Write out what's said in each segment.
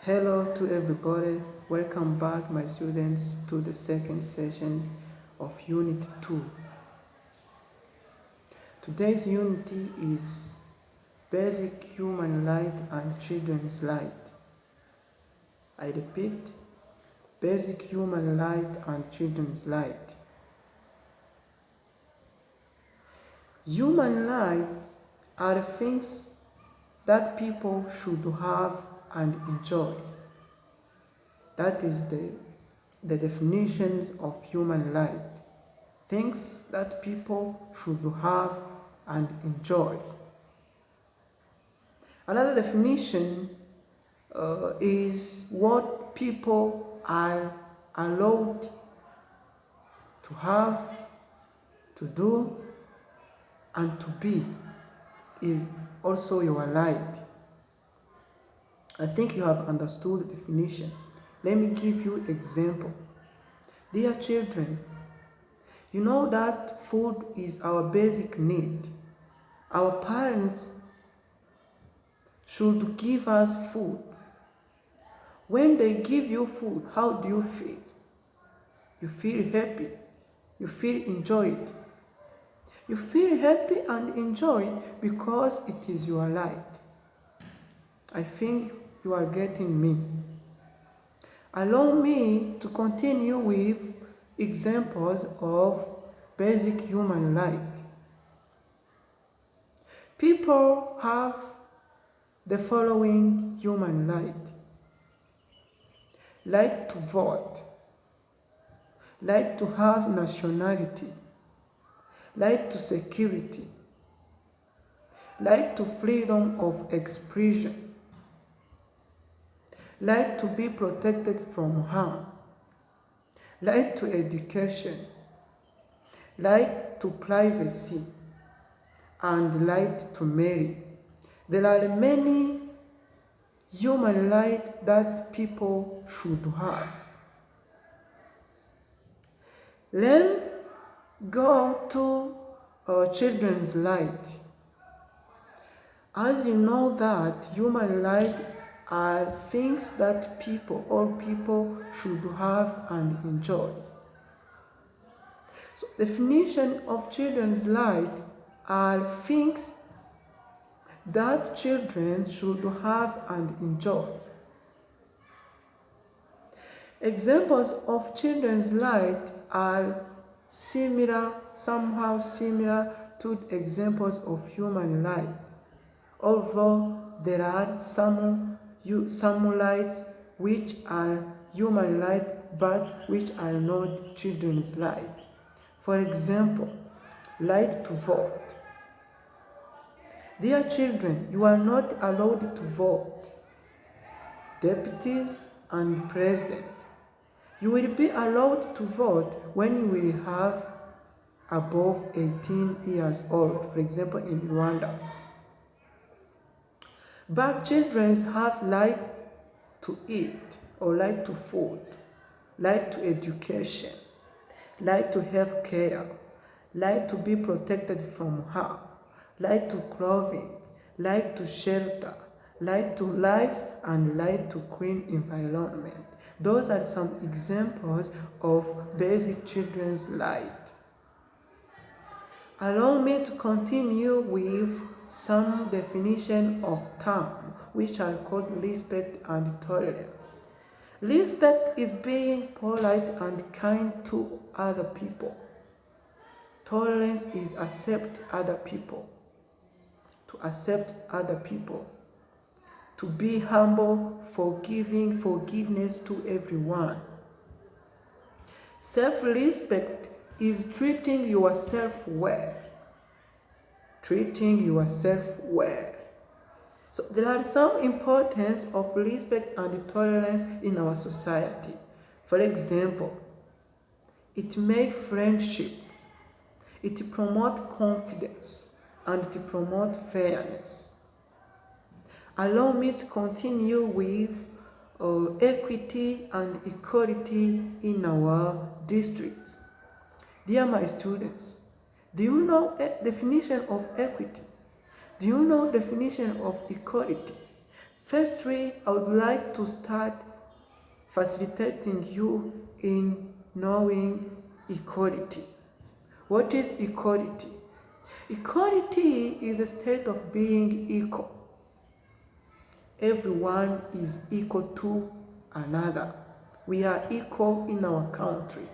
Hello to everybody. Welcome back, my students, to the second sessions of Unit 2. Today's unity is Basic Human Light and Children's Light. I repeat, Basic Human Light and Children's Light. Human light are things that people should have and enjoy. That is the definitions of human light. Things that people should have and enjoy. Another definition is what people are allowed to have, to do, and to be is also your light. I think you have understood the definition. Let me give you an example. Dear children, you know that food is our basic need. Our parents should give us food. When they give you food, how do you feel? You feel happy. You feel enjoyed. You feel happy and enjoyed because it is your light. I think you are getting me. Allow me to continue with examples of basic human light. People have the following human light: light to vote, light to have nationality, light to security, light to freedom of expression, light to be protected from harm, light to education, light to privacy, and light to marry. There are many human light that people should have. Let's go to children's light. As you know that human light are things that all people should have and enjoy. So definition of children's light are things that children should have and enjoy. Examples of children's light are somehow similar to examples of human light, although there are some lights which are human light but which are not children's light. For example, light to vote. Dear children, you are not allowed to vote deputies and president. You will be allowed to vote when you will have above 18 years old, for example in Rwanda. But children have right to eat or right to food, right to education, right to health care, right to be protected from harm, right to clothing, right to shelter, right to life, and right to clean environment. Those are some examples of basic children's light. Allow me to continue with some definition of terms which are called respect and tolerance. Respect is being polite and kind to other people. Tolerance is accept other people. To accept other people. To be humble, forgiving, forgiveness to everyone. Self-respect is treating yourself well. Treating yourself well. So there are some importance of respect and tolerance in our society. For example, it makes friendship. It promotes confidence and it promotes fairness. Allow me to continue with equity and equality in our districts. Dear my students, do you know a definition of equity? Do you know definition of equality? Firstly, I would like to start facilitating you in knowing equality. What is equality? Equality is a state of being equal. Everyone is equal to another. We are equal in our country.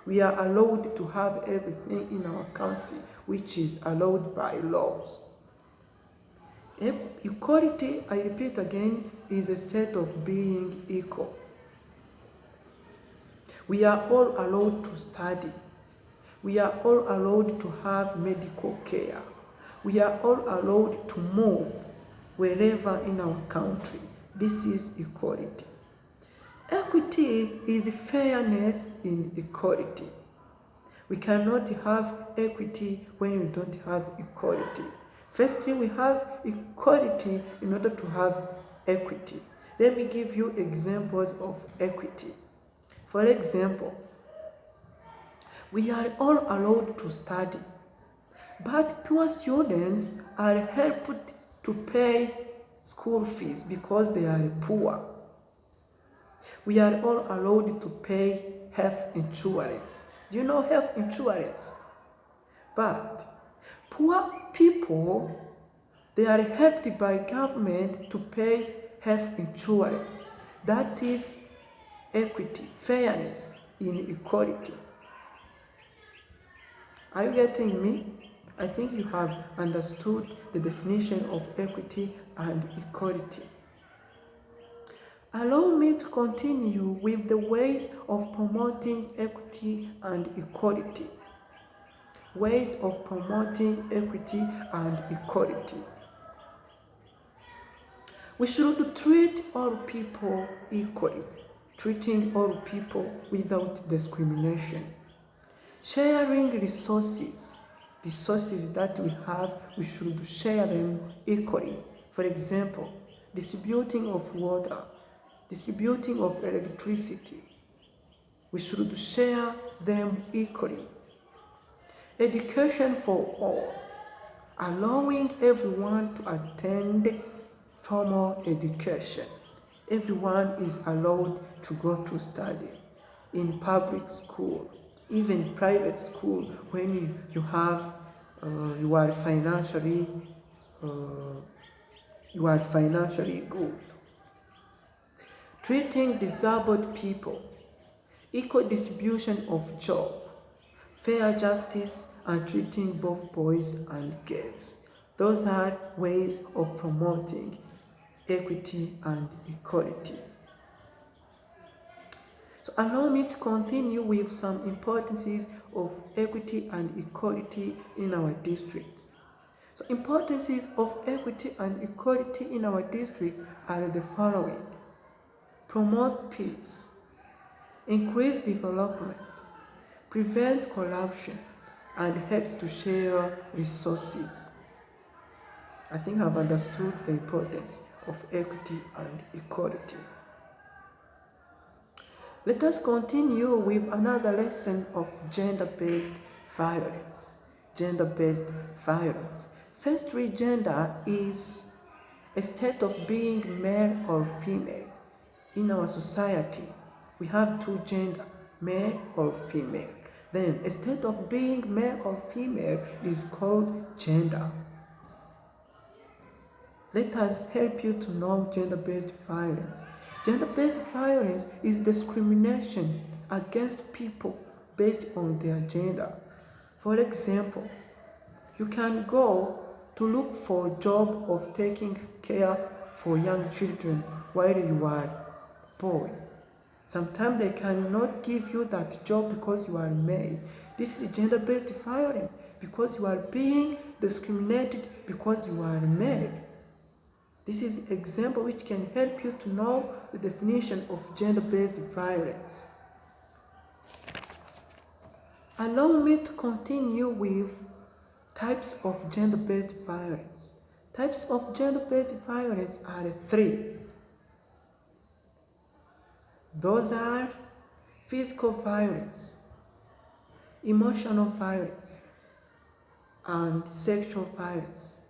We are allowed to have everything in our country which is allowed by laws. Equality, I repeat again, is a state of being equal. We are all allowed to study. We are all allowed to have medical care. We are all allowed to move wherever in our country. This is equality. Equity is fairness in equality. We cannot have equity when you don't have equality. Firstly, we have equality in order to have equity. Let me give you examples of equity. For example, we are all allowed to study, but poor students are helped to pay school fees because they are poor. We are all allowed to pay health insurance. Do you know health insurance? But poor people, they are helped by government to pay health insurance. That is equity, fairness in equality. Are you getting me? I think you have understood the definition of equity and equality. Allow me to continue with the ways of promoting equity and equality. Ways of promoting equity and equality. We should treat all people equally, treating all people without discrimination. Sharing resources that we have, we should share them equally. For example, distributing of water, distributing of electricity. We should share them equally. Education for all, allowing everyone to attend formal education. Everyone is allowed to go to study in public school, even private school, when you are financially good. Treating disabled people, equal distribution of job, fair justice, and treating both boys and girls. Those are ways of promoting equity and equality. So allow me to continue with some importances of equity and equality in our district. So importances of equity and equality in our district are the following. Promote peace, increase development, prevent corruption, and helps to share resources. I think I've understood the importance of equity and equality. Let us continue with another lesson of gender-based violence. Gender-based violence. Firstly, gender is a state of being male or female. In our society, we have two genders, male or female. Then a state of being male or female is called gender. Let us help you to know gender-based violence. Gender-based violence is discrimination against people based on their gender. For example, you can go to look for a job of taking care for young children while you are a boy. Sometimes they cannot give you that job because you are male. This is gender-based violence because you are being discriminated because you are male. This is an example which can help you to know the definition of gender-based violence. Allow me to continue with types of gender-based violence. Types of gender-based violence are three. Those are physical violence, emotional violence, and sexual violence.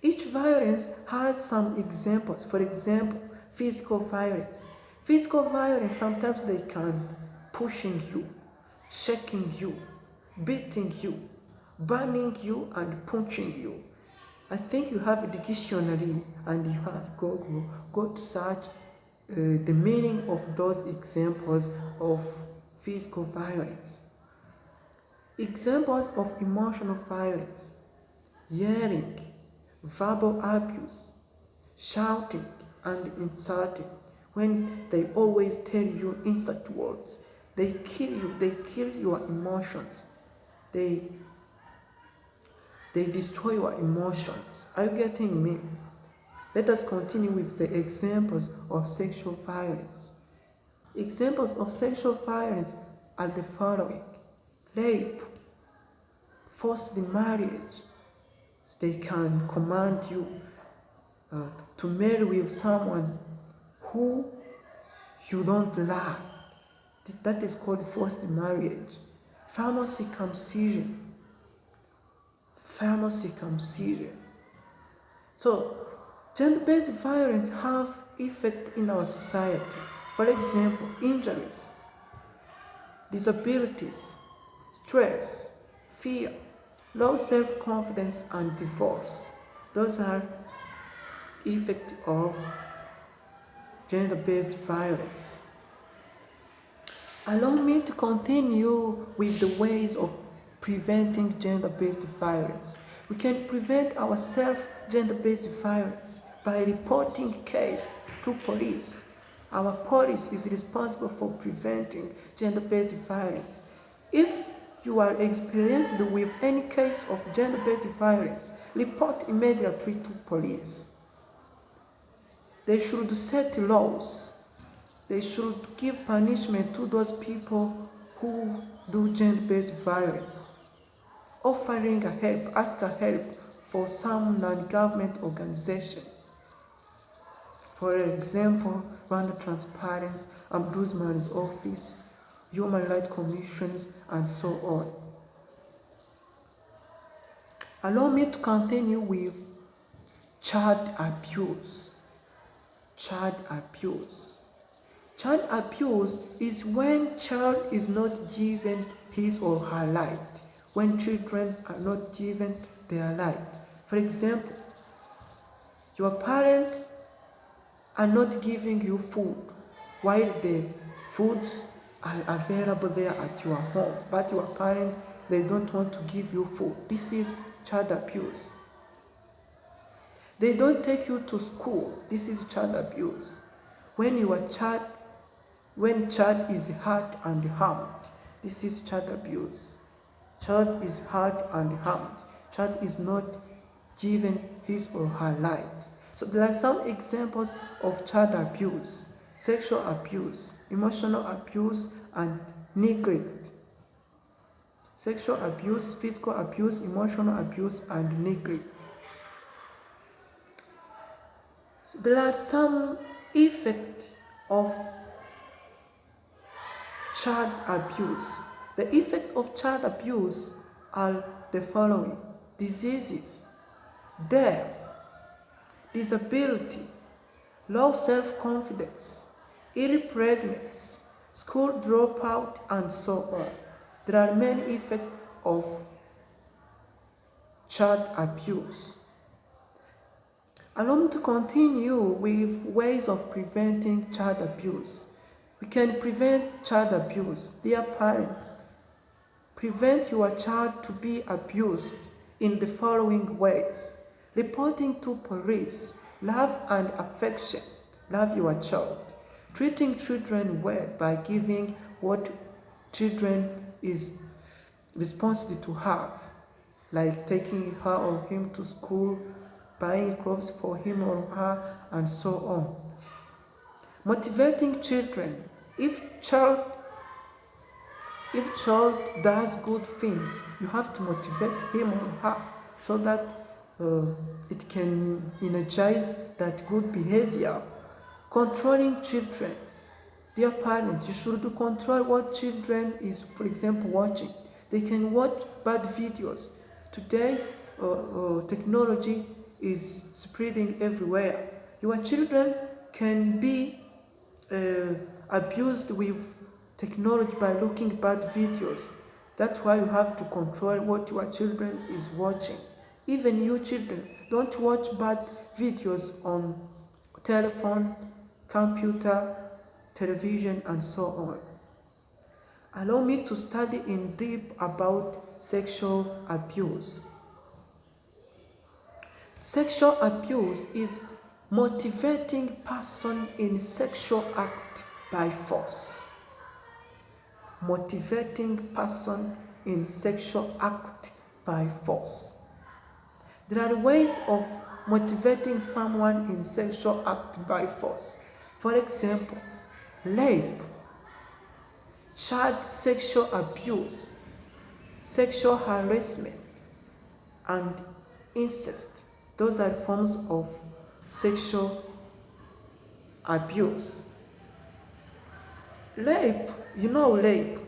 Each violence has some examples. For example, physical violence. Physical violence, sometimes they can pushing you, shaking you, beating you, burning you, and punching you. I think you have the dictionary and you have Google. Go to search the meaning of those examples of physical violence. Examples of emotional violence: yelling, verbal abuse, shouting, and insulting. When they always tell you insult words, they kill you, they kill your emotions, they destroy your emotions. Are you getting me? Let us continue with the examples of sexual violence. Examples of sexual violence are the following: rape, forced marriage. They can command you to marry with someone who you don't love. That is called forced marriage. Formal circumcision. So, gender-based violence have effect in our society. For example, injuries, disabilities, stress, fear, low self-confidence, and divorce. Those are effects of gender-based violence. Allow me to continue with the ways of preventing gender-based violence. We can prevent ourselves gender-based violence by reporting case to police. Our police is responsible for preventing gender-based violence. If you are experienced with any case of gender-based violence, report immediately to police. They should set laws. They should give punishment to those people who do gender-based violence. Offering a help, ask a help for some non-government organization. For example, Rwanda Transparency, Ombudsman's Office, Human Rights Commissions, and so on. Allow me to continue with child abuse. Child abuse. Child abuse is when child is not given his or her right, when children are not given their right. For example, your parents are not giving you food while the foods are available there at your home, but your parents, they don't want to give you food. This is child abuse. They don't take you to school. This is child abuse. When child is hurt and harmed, this is child abuse. Child is hurt and harmed. Child is not given his or her right. So there are some examples of child abuse: sexual abuse, emotional abuse, and neglect. Sexual abuse, physical abuse, emotional abuse, and neglect. So there are some effects of child abuse. The effects of child abuse are the following: diseases, death, disability, low self-confidence, early pregnancy, school dropout, and so on. There are many effects of child abuse. Allow me to continue with ways of preventing child abuse. We can prevent child abuse. Dear parents, prevent your child to be abused in the following ways: reporting to police, love and affection, love your child, treating children well by giving what children is responsible to have, like taking her or him to school, buying clothes for him or her, and so on. Motivating children. If child does good things, you have to motivate him or her so that it can energize that good behavior. Controlling children. Dear parents, you should control what children is, for example, watching. They can watch bad videos. Today, technology is spreading everywhere. Your children can be abused with technology by looking bad videos. That's why you have to control what your children is watching. Even you children, don't watch bad videos on telephone, computer, television, and so on. Allow me to study in deep about sexual abuse. Sexual abuse is motivating person in sexual act by force. Motivating person in sexual act by force. There are ways of motivating someone in sexual act by force. For example, rape, child sexual abuse, sexual harassment, and incest. Those are forms of sexual abuse. Rape, you know rape.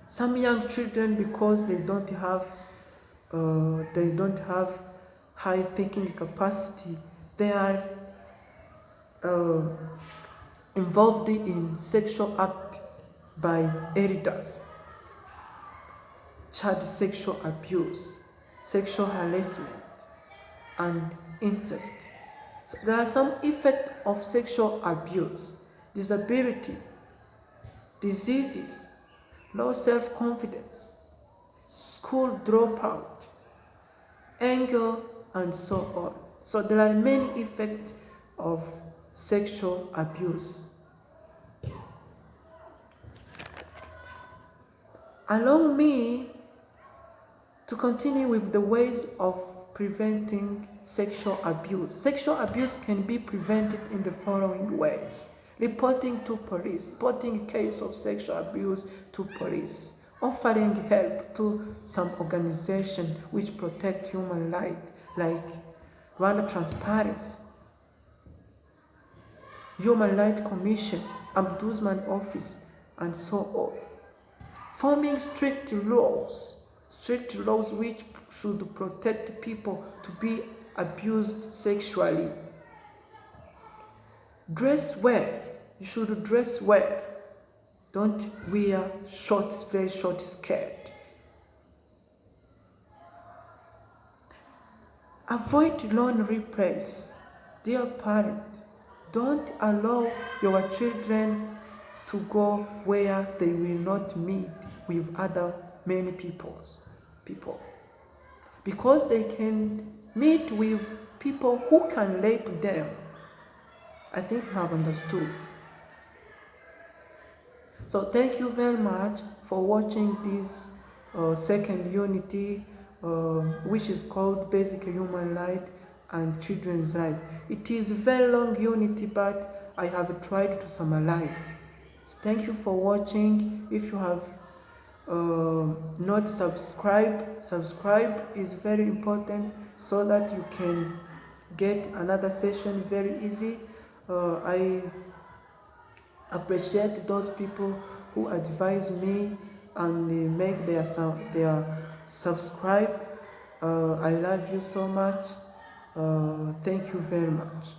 Some young children, because they don't have high thinking capacity, they are involved in sexual act by elders. Child sexual abuse, sexual harassment, and incest. So there are some effects of sexual abuse: disability, diseases, low self-confidence, school dropout, anger, and so on. So there are many effects of sexual abuse. Allow me to continue with the ways of preventing sexual abuse. Sexual abuse can be prevented in the following ways: reporting to police, reporting a case of sexual abuse to police, offering help to some organization which protect human rights, like Rwanda Transparency, Human Rights Commission, Ombudsman Office, and so on. Forming strict laws which should protect people to be abused sexually. Dress well. You should dress well. Don't wear very short skirt. Avoid lonely place. Dear parent, don't allow your children to go where they will not meet with many people, because they can meet with people who can rape them. I think you have understood. So thank you very much for watching this second unity, which is called Basic Human Rights and Children's Rights. It is a very long unity, but I have tried to summarize. So thank you for watching. If you have not subscribed, subscribe is very important so that you can get another session very easy. I appreciate those people who advise me and they make their subscribe. I love you so much. Thank you very much.